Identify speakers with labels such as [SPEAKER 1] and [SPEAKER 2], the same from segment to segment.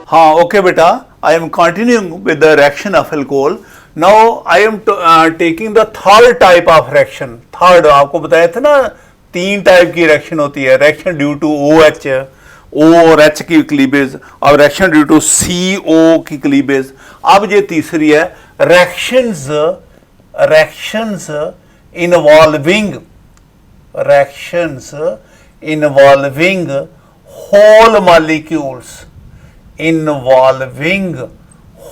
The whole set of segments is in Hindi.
[SPEAKER 1] हाँ ओके बेटा, I am continuing with the reaction of alcohol. Now I am taking the third type of reaction. Third आपको बताया था ना, 3 टाइप की रिएक्शन होती है। Reaction due to OH, O और H की क्लीवेज, और रिएक्शन ड्यू टू CO की क्लीवेज। अब ये तीसरी है reactions involving whole molecules,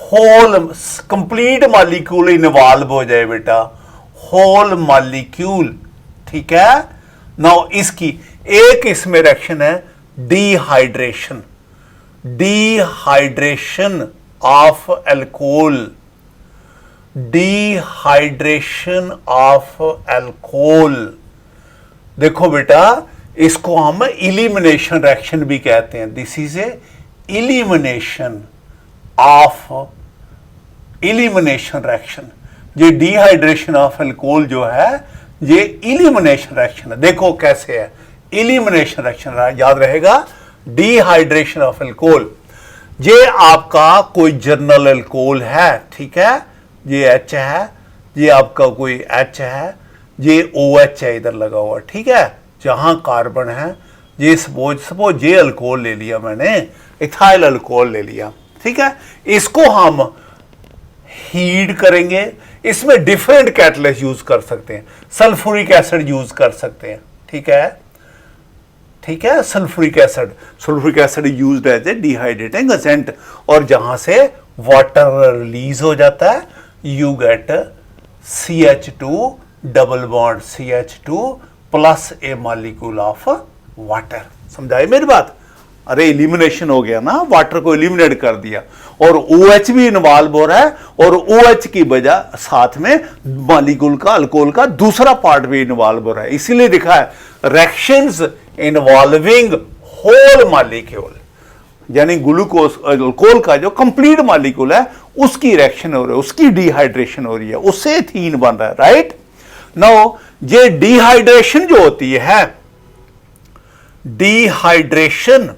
[SPEAKER 1] whole complete molecule involve हो जाए बेटा, होल मॉलिक्यूल। ठीक है। नाउ इसकी एक इसमें रिएक्शन है dehydration of alcohol, dehydration of alcohol. देखो बेटा, इसको हम इलिमिनेशन रिएक्शन भी कहते हैं। This is a elimination reaction. ये डिहाइड्रेशन ऑफ अल्कोहल जो है ये इलिमिनेशन रिएक्शन है। देखो कैसे है इलिमिनेशन रिएक्शन, याद रहेगा। डिहाइड्रेशन ऑफ अल्कोहल, ये आपका कोई जर्नल अल्कोहल है, ठीक है, ये H है, ये आपका कोई H है, ये OH है इधर लगा हुआ, ठीक है, जहां कार्बन है। ये सपोज ये अल्कोहल ले लिया मैंने, इथाइल अल्कोहल ले लिया, ठीक है। इसको हम हीट करेंगे। इसमें डिफरेंट कैटलिस्ट यूज कर सकते हैं, सल्फ्यूरिक एसिड यूज कर सकते हैं, ठीक है, ठीक है। Sulphuric acid used as a dehydrating agent, और जहां से वाटर रिलीज हो जाता है, you get CH2 double bond CH2 plus a molecule of water. समझाई मेरी बात? अरे इलिमिनेशन हो गया ना, वाटर को इलिमिनेट कर दिया, और OH भी इन्वॉल्व हो रहा है, और OH की वजह साथ में मॉलिक्यूल का, अल्कोहल का दूसरा पार्ट भी इन्वॉल्व हो रहा है। इसीलिए लिखा है रिएक्शंस इन्वॉल्विंग होल मॉलिक्यूल, यानी ग्लूकोज अल्कोहल का जो कंप्लीट मॉलिक्यूल है उसकी रिएक्शन हो रही है, उसकी डिहाइड्रेशन हो रही है, उससे एथीन बन रहा है, राइट। नाउ ये डिहाइड्रेशन जो होती है, dehydration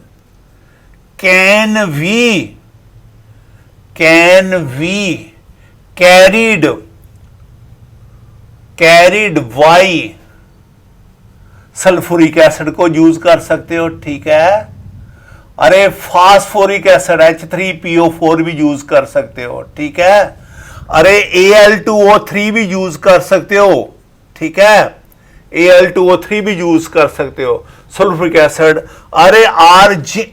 [SPEAKER 1] can be carried by sulphuric acid को यूज कर सकते हो, ठीक है। अरे फास्फोरिक एसिड H3PO4 भी यूज कर सकते हो, ठीक है। अरे Al2O3 भी यूज कर सकते हो, ठीक है, Al2O3 भी यूज कर सकते हो, सल्फ्यूरिक एसिड। अरे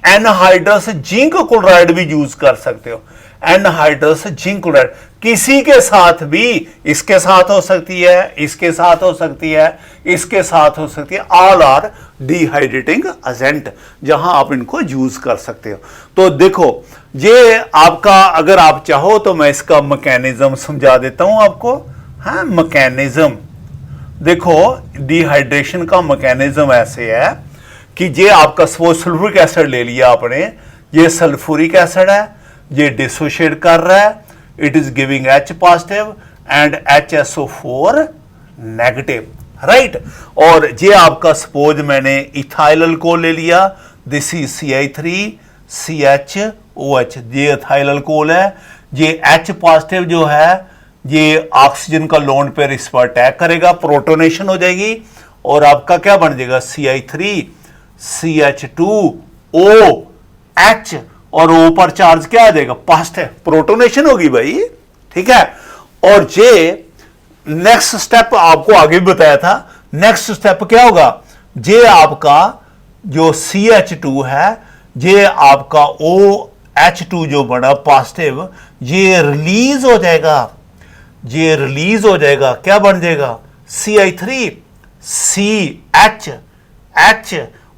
[SPEAKER 1] एनहाइड्रस जिंक क्लोराइड भी यूज कर सकते हो, एनहाइड्रस जिंक क्लोराइड। किसी के साथ भी, इसके साथ हो सकती है, इसके साथ हो सकती है, इसके साथ हो सकती है, ऑल आर डिहाइड्रेटिंग एजेंट, जहां आप इनको यूज कर सकते हो। तो देखो ये आपका, अगर आप चाहो तो मैं इसका मैकेनिज्म समझा देता हूं आपको। हाँ, मैकेनिज्म देखो, डिहाइड्रेशन का मैकेनिज्म ऐसे है कि ये आपका सल्फ्यूरिक एसिड ले लिया आपने, ये सल्फ्यूरिक एसिड है, ये डिसोशिएट कर रहा है, it is giving H positive and HSO4 negative, right. और ये आपका सपोज मैंने इथाइल अल्कोहल ले लिया, दिस इज CH3CHOH, ये इथाइल अल्कोहल है। ये H पॉजिटिव जो है ये ऑक्सीजन का लोन पेयर इस पर अटैक करेगा, प्रोटोनेशन हो जाएगी, और आपका क्या बन जाएगा CH3CH2OH, और O पर चार्ज क्या आ जाएगा, पॉजिटिव, प्रोटोनेशन होगी भाई, ठीक है। और ये नेक्स्ट स्टेप आपको आगे भी बताया था, नेक्स्ट स्टेप क्या होगा, ये आपका जो CH2 है, ये आपका OH2 जो बना पॉजिटिव, ये रिलीज हो जाएगा, ये रिलीज हो जाएगा, क्या बन जाएगा CH,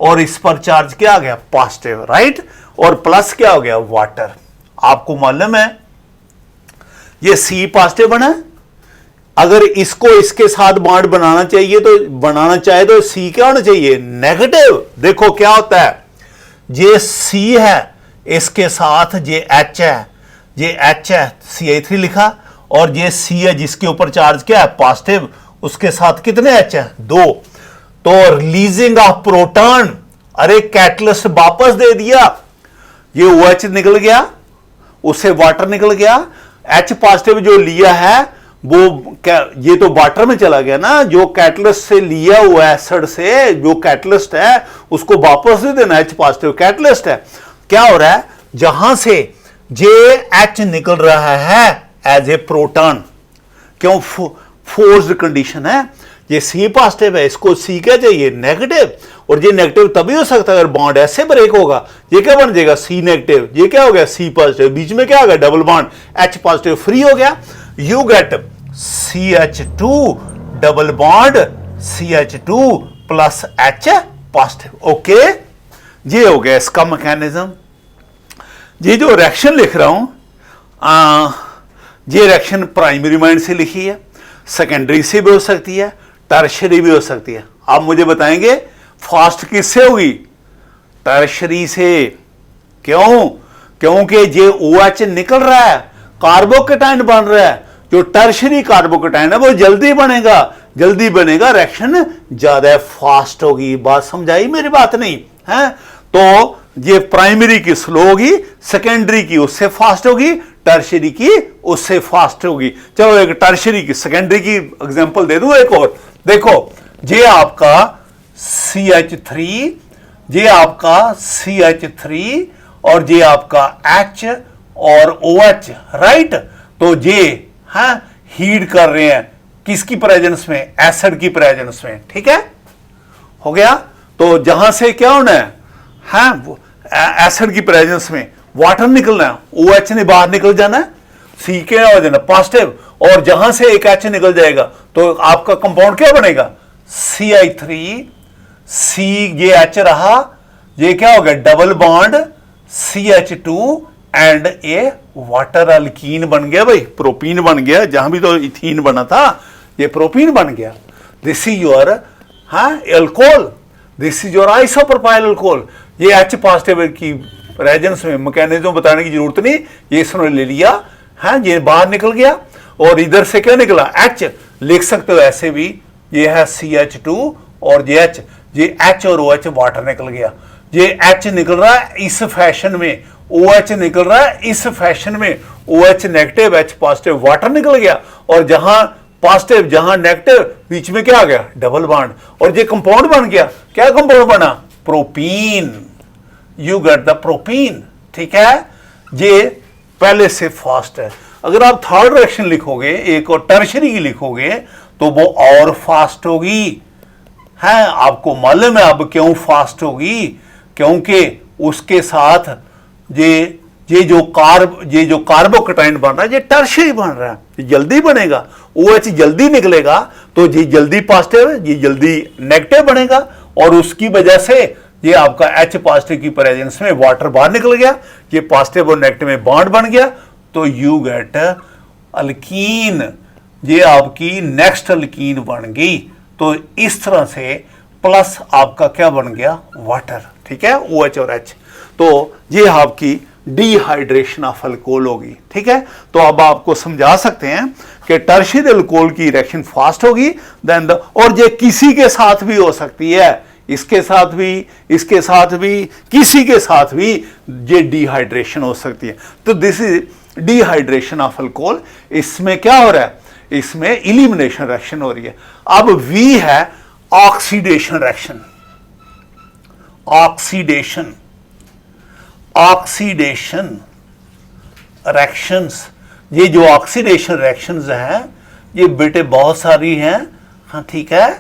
[SPEAKER 1] और इस पर चार्ज क्या आ गया, पॉजिटिव, राइट, और प्लस क्या हो गया, वाटर। आपको मालूम है ये C पॉजिटिव बना, अगर इसको इसके साथ बॉन्ड बनाना चाहे तो C क्या होना चाहिए, नेगेटिव। देखो क्या होता है, ये C है, इसके साथ ये H है, ये H है, CH3 लिखा, और ये C है जिसके ऊपर चार्ज क्या है, पॉजिटिव, उसके साथ कितने H है, 2। तो रिलीजिंग ऑफ प्रोटॉन, अरे कैटलिस्ट वापस दे दिया, ये OH निकल गया, उससे वाटर निकल गया, H पॉजिटिव जो लिया है वो ये तो वाटर में चला गया ना, जो कैटलिस्ट से लिया हुआ एसिड से जो कैटलिस्ट है उसको वापस दे देना, H पॉजिटिव कैटलिस्ट है। क्या हो रहा है, जहां से JH निकल रहा है एज ए प्रोटॉन, क्यों, फोर्स्ड कंडीशन है, ये C पॉजिटिव है, इसको C क्या चाहिए, नेगेटिव, और ये नेगेटिव तभी हो सकता है अगर बॉन्ड ऐसे ब्रेक होगा, ये क्या बन जाएगा C नेगेटिव, ये क्या हो गया C पॉजिटिव, बीच में क्या हो गया double bond, H positive free हो गया, you get CH2 double bond CH2 plus H positive. Okay, ये हो गया इसका मैकेनिज्म। ये जो रिएक्शन लिख रहा हूं, ये रिएक्शन प्राइमरी माइंड से लिखी है, सेकेंडरी से भी हो सकती है, टर्शरी भी हो सकती है। आप मुझे बताएंगे फास्ट किससे होगी, टर्शरी से। क्यों, क्योंकि ये OH निकल रहा है, कार्बोकेटाइन बन रहा है, जो टर्शरी कार्बोकेटाइन है वो जल्दी बनेगा, जल्दी बनेगा, रिएक्शन ज्यादा फास्ट होगी। बात समझाई मेरी बात नहीं है? तो ये प्राइमरी की स्लो होगी, सेकेंडरी की उससे फास्ट होगी, टर्शरी की उससे फास्ट होगी। चलो एक टर्शरी की सेकेंडरी की एग्जांपल दे दूं एक और। देखो ये आपका CH3, ये आपका CH3 और ये आपका H और OH, राइट। तो ये हीट कर रहे हैं किसकी प्रेजेंस में, एसिड की प्रेजेंस में, ठीक है, हो गया। तो जहां से क्या होना है, एसिड की प्रेजेंस में वाटर निकलना है, OH ने बाहर निकल जाना है, C क्या हो जाना पॉजिटिव, और जहां से एक H निकल जाएगा तो आपका कंपाउंड क्या बनेगा, CI3, C ये H रहा, ये क्या हो गया double bond CH2 and A water alkyne बन गया भाई, प्रोपीन बन गया, जहां भी तो इथीन बना था ये प्रोपीन बन गया। This is your alcohol, this is your isopropyl alcohol. ये H पॉजिटिव की रेजेंस में मैकेनिज्म बताने की जरूरत नहीं, ये इसने ले लिया, ये बाहर निकल गया, और इधर से क्या निकला H, लिख सकते हो ऐसे भी, ये है CH2 और ये H, ये H और OH वाटर निकल गया, ये H निकल रहा है इस फैशन में, OH निकल रहा है इस फैशन में, OH negative H positive water निकल गया, और जहां पॉजिटिव जहां नेगेटिव बीच में क्या आ गया डबल बॉन्ड, और ये कंपाउंड बन गया, क्या कंपाउंड बना, propene, you get the propene, ठीक है। ये पहले से फास्ट है। अगर आप थर्ड रिएक्शन लिखोगे, एक और टर्शरी की लिखोगे, तो वो और फास्ट होगी, है आपको मालूम है अब क्यों फास्ट होगी, क्योंकि उसके साथ ये जो कार्बोकेटाइन बन रहा है, ये टर्शरी बन रहा है, ये जल्दी बनेगा, OH जल्दी निकलेगा, तो ये जल्दी पॉजिटिव, ये जल्दी नेगेटिव बनेगा, और उसकी वजह से ये आपका H पॉजिटिव की प्रेजेंस में वाटर बाहर निकल गया, ये पॉजिटिव और नेगेटिव में बॉन्ड बन गया, तो यू गेट अल्कीन, ये आपकी नेक्स्ट अल्कीन बन गई। तो इस तरह से प्लस आपका क्या बन गया वाटर, ठीक है, OH और H। तो ये आपकी डिहाइड्रेशन ऑफ अल्कोहल होगी, ठीक है। तो अब आपको समझा सकते हैं कि टर्शियरी अल्कोहल की रिएक्शन फास्ट होगी देन और ये किसी के साथ भी हो सकती है, इसके साथ भी, इसके साथ भी, किसी के साथ भी ये डिहाइड्रेशन हो सकती है। तो this is dehydration of alcohol. इसमें क्या हो रहा है, इसमें इलिमिनेशन रिएक्शन हो रही है। अब V है ऑक्सीडेशन रिएक्शन, ऑक्सीडेशन रिएक्शंस। ये जो ऑक्सीडेशन रिएक्शंस हैं ये बेटे बहुत सारी हैं, हाँ ठीक है।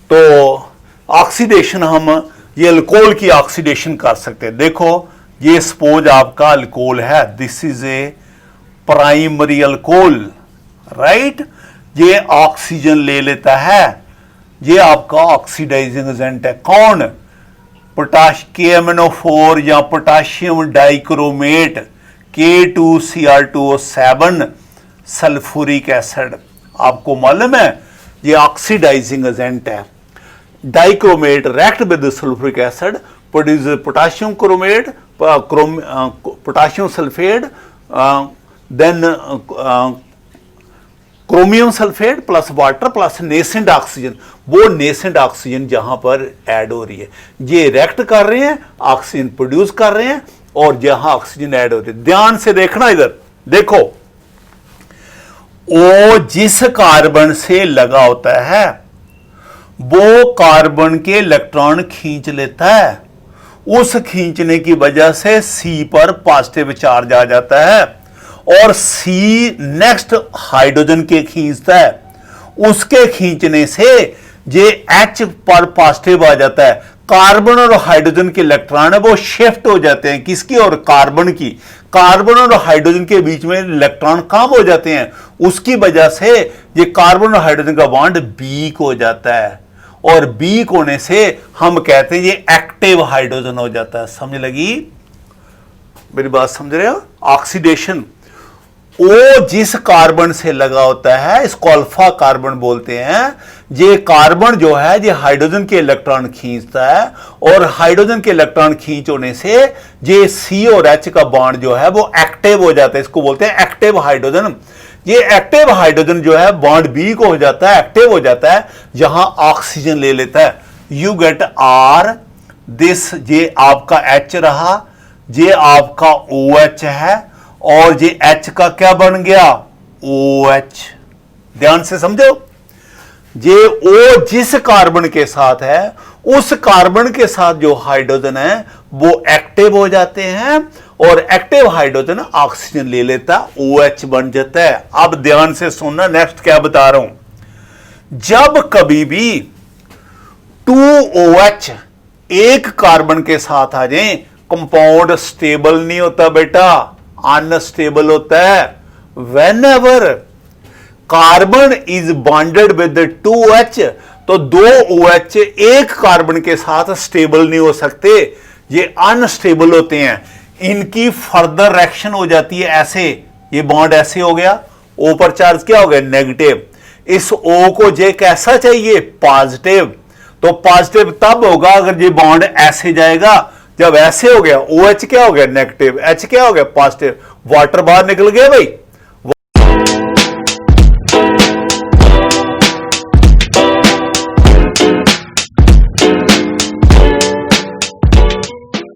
[SPEAKER 1] तो ऑक्सीडेशन हम ये अल्कोहल की ऑक्सीडेशन कर सकते हैं। देखो ये सपोज आपका अल्कोहल है, this is a primary alcohol, right. ये ऑक्सीजन ले लेता है, ये आपका ऑक्सीडाइजिंग एजेंट है। कौन, KMnO4 या potassium dichromate K2Cr2O7 sulphuric acid. आपको मालूम है ये ऑक्सीडाइजिंग एजेंट है। Dichromate react with the sulfuric acid, produce potassium chromate, potassium sulfate, then chromium sulphate plus water plus nascent oxygen. वो नेसेंट ऑक्सीजन जहां पर ऐड हो रही है, ये रिएक्ट कर रहे हैं, ऑक्सीजन प्रोड्यूस कर रहे हैं, और जहां ऑक्सीजन ऐड होती है। ध्यान से देखना इधर, देखो ओ जिस कार्बन से लगा होता है वो कार्बन के इलेक्ट्रॉन खींच लेता है, उस खींचने की वजह से सी पर पॉजिटिव चार्ज आ जाता है और सी नेक्स्ट हाइड्रोजन के खींचता है, उसके खींचने से जे एच पर पॉजिटिव आ जाता है। कार्बन और हाइड्रोजन के इलेक्ट्रॉन है वो शिफ्ट हो जाते हैं किसकी और कार्बन की, कार्बन और हाइड्रोजन के बीच में इलेक्ट्रॉन कम हो जाते हैं, उसकी वजह से ये कार्बन और हाइड्रोजन का बॉन्ड वीक हो जाता है और वीक होने से हम कहते हैं ये एक्टिव हाइड्रोजन हो जाता है। समझ लगी मेरी बात, समझ रहे हो? ऑक्सीडेशन ओ जिस कार्बन से लगा होता है इसको अल्फा कार्बन बोलते हैं। ये कार्बन जो है ये हाइड्रोजन के इलेक्ट्रॉन खींचता है और हाइड्रोजन के इलेक्ट्रॉन खींच होने से ये सी और एच का बॉन्ड जो है वो एक्टिव हो जाता है, इसको बोलते हैं एक्टिव हाइड्रोजन। ये एक्टिव हाइड्रोजन जो है बॉन्ड वीक हो जाता है, एक्टिव हो जाता है, जहां ऑक्सीजन ले लेता है। यू गेट आर दिस, ये आपका एच रहा, ये आपका ओ एच है और ये एच का क्या बन गया ओ एच। ध्यान से समझो, ये ओ जिस कार्बन के साथ है उस कार्बन के साथ जो हाइड्रोजन है वो एक्टिव हो जाते हैं और एक्टिव हाइड्रोजन ऑक्सीजन ले लेता, ओ एच बन जाता है। अब ध्यान से सुनना, नेक्स्ट क्या बता रहा हूं। जब कभी भी 2OH एक कार्बन के साथ आ जाए, कंपाउंड स्टेबल नहीं होता बेटा, अनस्टेबल होता है। Whenever carbon is bonded with 2H, तो 2OH एक कार्बन के साथ स्टेबल नहीं हो सकते, ये अनस्टेबल होते हैं। इनकी फर्दर रिएक्शन हो जाती है ऐसे, ये बॉन्ड ऐसे हो गया, O पर चार्ज क्या हो गया नेगेटिव, इस O को जे कैसा चाहिए पॉजिटिव, तो पॉजिटिव तब होगा अगर ये बॉन्ड ऐसे जाएगा, जब ऐसे हो गया OH क्या हो गया नेगेटिव, H क्या हो गया पॉजिटिव, वाटर बाहर निकल गया भाई।